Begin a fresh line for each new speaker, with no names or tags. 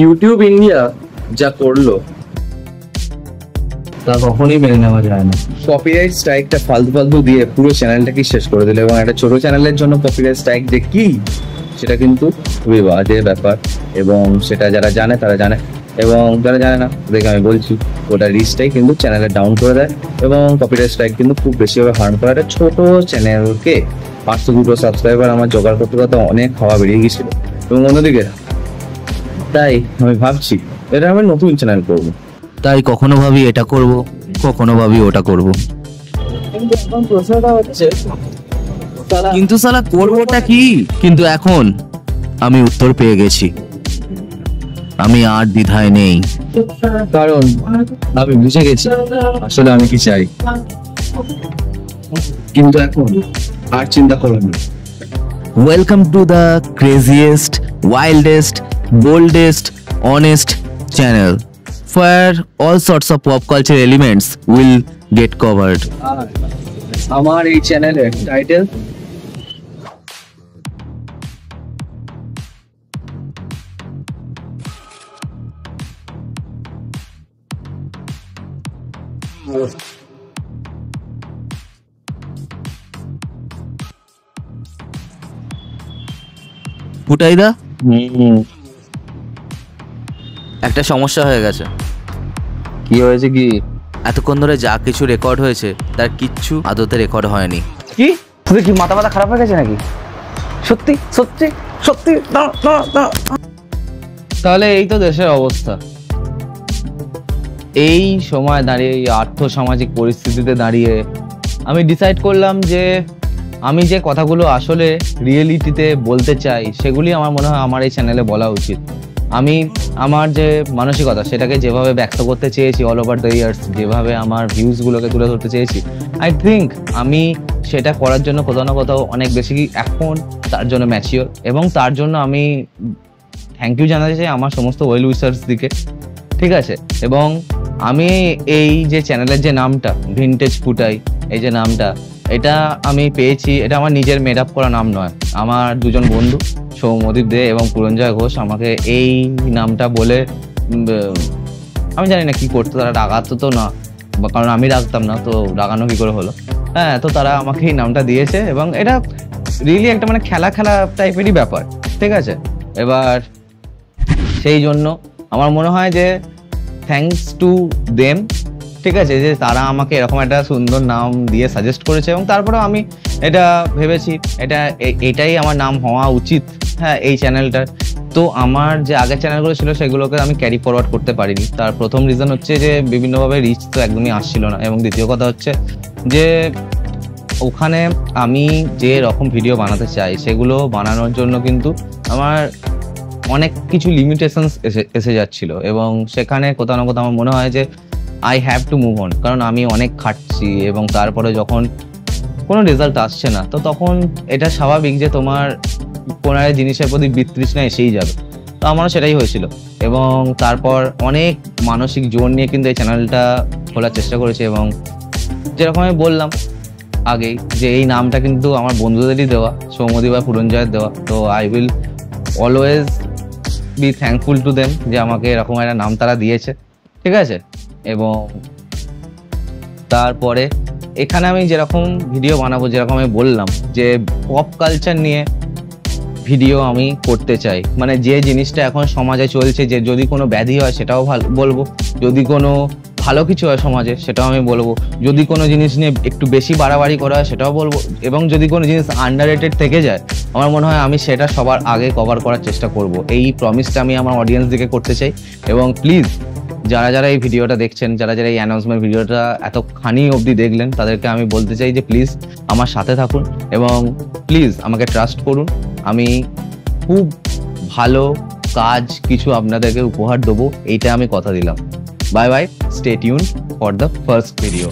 YouTube India যা করলো তা কখনোই মেনে নেওয়া যায় না। কপিরাইট স্ট্রাইকটা ফালতু দিয়ে পুরো চ্যানেলটাকে শেষ করে দিল, এবং একটা ছোট চ্যানেলের জন্য কপিরাইট স্ট্রাইক যে কি সেটা কিন্তু খুবই বাজে ব্যাপার। এবং সেটা যারা জানে তারা জানে, এবং যারা জানে না দেখে আমি বলছি ওটা রিচটাই কিন্তু চ্যানেলে ডাউন করে দেয়। এবং কপিরাইট স্ট্রাইক কিন্তু খুব বেশিভাবে হার্ম করে একটা ছোট চ্যানেলকে। 500 সাবস্ক্রাইবার আমার জোগাড় করতে করতে অনেক খাওয়া বেরিয়ে গেছিল। এবং অন্যদিকে তাই আমি ভাবছি এটা আমি নতুন চ্যানেল করবো।
তাই কখনো ভাবি এটা করব, কখনো ভাবি ওটা করব, কিন্তু সালা করবোটা কি? কিন্তু এখন আমি উত্তর পেয়ে গেছি, আমি আর দ্বিধায় নেই,
কারণ আমি বুঝে গেছি আসলে আমি কি চাই। কিন্তু এখন আর চিন্তা করো না।
Welcome to the craziest, wildest, boldest, honest channel where all sorts of pop culture elements will get covered.
আমার এই চ্যানেলের টাইটেল
ফুটাইদা, একটা সমস্যা হয়ে গেছে।
কি হয়েছে? কি
এতক্ষণ ধরে যা কিছু রেকর্ড হয়েছে তার কিচ্ছু আদতে রেকর্ড হয়নি।
কি তোদের কি মাথা খারাপ হয়ে গেছে নাকি? সত্যি সত্যি সত্যি? তাহলে এই তো দেশের অবস্থা। এই সময় দাঁড়িয়ে, এই আর্থসামাজিক পরিস্থিতিতে দাঁড়িয়ে আমি ডিসাইড করলাম যে আমি যে কথাগুলো আসলে রিয়েলিটিতে বলতে চাই সেগুলি আমার মনে হয় আমার এই চ্যানেলে বলা উচিত। আমি আমার যে মানসিকতা সেটাকে যেভাবে ব্যক্ত করতে চেয়েছি অল ওভার দ্য ইয়ার্স, যেভাবে আমার ভিউজগুলোকে তুলে ধরতে চেয়েছি, আই থিঙ্ক আমি সেটা করার জন্য কোথাও না কোথাও অনেক বেশি এখন তার জন্য ম্যাচিওর। এবং তার জন্য আমি থ্যাংক ইউ জানাতে চাই আমার সমস্ত ওয়েল উইশার্স দিকে, ঠিক আছে? এবং আমি এই যে চ্যানেলের যে নামটা ভিনটেজ ফুটাই, এই যে নামটা, এটা আমি পেয়েছি, এটা আমার নিজের মেড আপ করা নাম নয়। আমার দুজন বন্ধু সৌম্যদীপ দে এবং পুরঞ্জয় ঘোষ আমাকে এই নামটা বলে, আমি জানি না কি করতো, তারা রাগাতো তো না, কারণ আমি রাখতাম না, তো রাগানো কি করে হলো? হ্যাঁ, তো তারা আমাকে এই নামটা দিয়েছে এবং এটা রিয়েলি একটা মানে খেলা টাইপেরই ব্যাপার, ঠিক আছে? এবার সেই জন্য আমার মনে হয় যে থ্যাঙ্কস টু দেম, ঠিক আছে, যে তারা আমাকে এরকম একটা সুন্দর নাম দিয়ে সাজেস্ট করেছে। এবং তারপরেও আমি এটা ভেবেছি এটাই আমার নাম হওয়া উচিত, হ্যাঁ, এই চ্যানেলটার। তো আমার যে আগের চ্যানেলগুলো ছিল সেগুলোকে আমি ক্যারি ফরওয়ার্ড করতে পারিনি। তার প্রথম রিজন হচ্ছে যে বিভিন্নভাবে রিচ তো একদমই আসছিল না, এবং দ্বিতীয় কথা হচ্ছে যে ওখানে আমি যে রকম ভিডিও বানাতে চাই সেগুলো বানানোর জন্য কিন্তু আমার অনেক কিছু লিমিটেশনস এসে যাচ্ছিল। এবং সেখানে কোথাও না কোথাও আমার মনে হয় যে I have to move on, কারণ আমি অনেক খাটছি এবং তারপরে যখন কোনো রেজাল্ট আসছে না, তো তখন এটা স্বাভাবিক যে তোমার কোনো একটা জিনিসের প্রতি বিতৃষ্ণা এসেই যাবে। তো আমারও সেটাই হয়েছিল। এবং তারপর অনেক মানসিক জোর নিয়ে কিন্তু এই চ্যানেলটা খোলার চেষ্টা করেছি। এবং যেরকম আমি বললাম আগেই যে এই নামটা কিন্তু আমার বন্ধুদেরই দেওয়া, সৌম্যদীপ বা পুরঞ্জয়ের দেওয়া। তো I will always be thankful to them যে আমাকে এরকম একটা নাম তারা দিয়েছে, ঠিক আছে? এবং তারপরে এখানে আমি যেরকম ভিডিও বানাবো, যেরকম আমি বললাম যে পপ কালচার নিয়ে ভিডিও আমি করতে চাই, মানে যে জিনিসটা এখন সমাজে চলছে, যে যদি কোনো ব্যাধি হয় সেটাও বলবো, যদি কোনো ভালো কিছু হয় সমাজে সেটাও আমি বলবো, যদি কোনো জিনিস নিয়ে একটু বেশি বাড়াবাড়ি করা হয় সেটাও বলবো, এবং যদি কোনো জিনিস আন্ডাররেটেড থেকে যায় আমার মনে হয় আমি সেটা সবার আগে কভার করার চেষ্টা করব। এই প্রমিসটা আমি আমার অডিয়েন্স দিকে করতে চাই। এবং প্লিজ যারা এই ভিডিওটা দেখছেন, যারা এই অ্যানাউন্সমেন্ট ভিডিওটা এতখানি অবধি দেখলেন, তাদেরকে আমি বলতে চাই যে প্লিজ আমার সাথে থাকুন এবং প্লিজ আমাকে ট্রাস্ট করুন। আমি খুব ভালো কাজ কিছু আপনাদেরকে উপহার দেবো, এইটা আমি কথা দিলাম। Bye bye, stay tuned for the first video.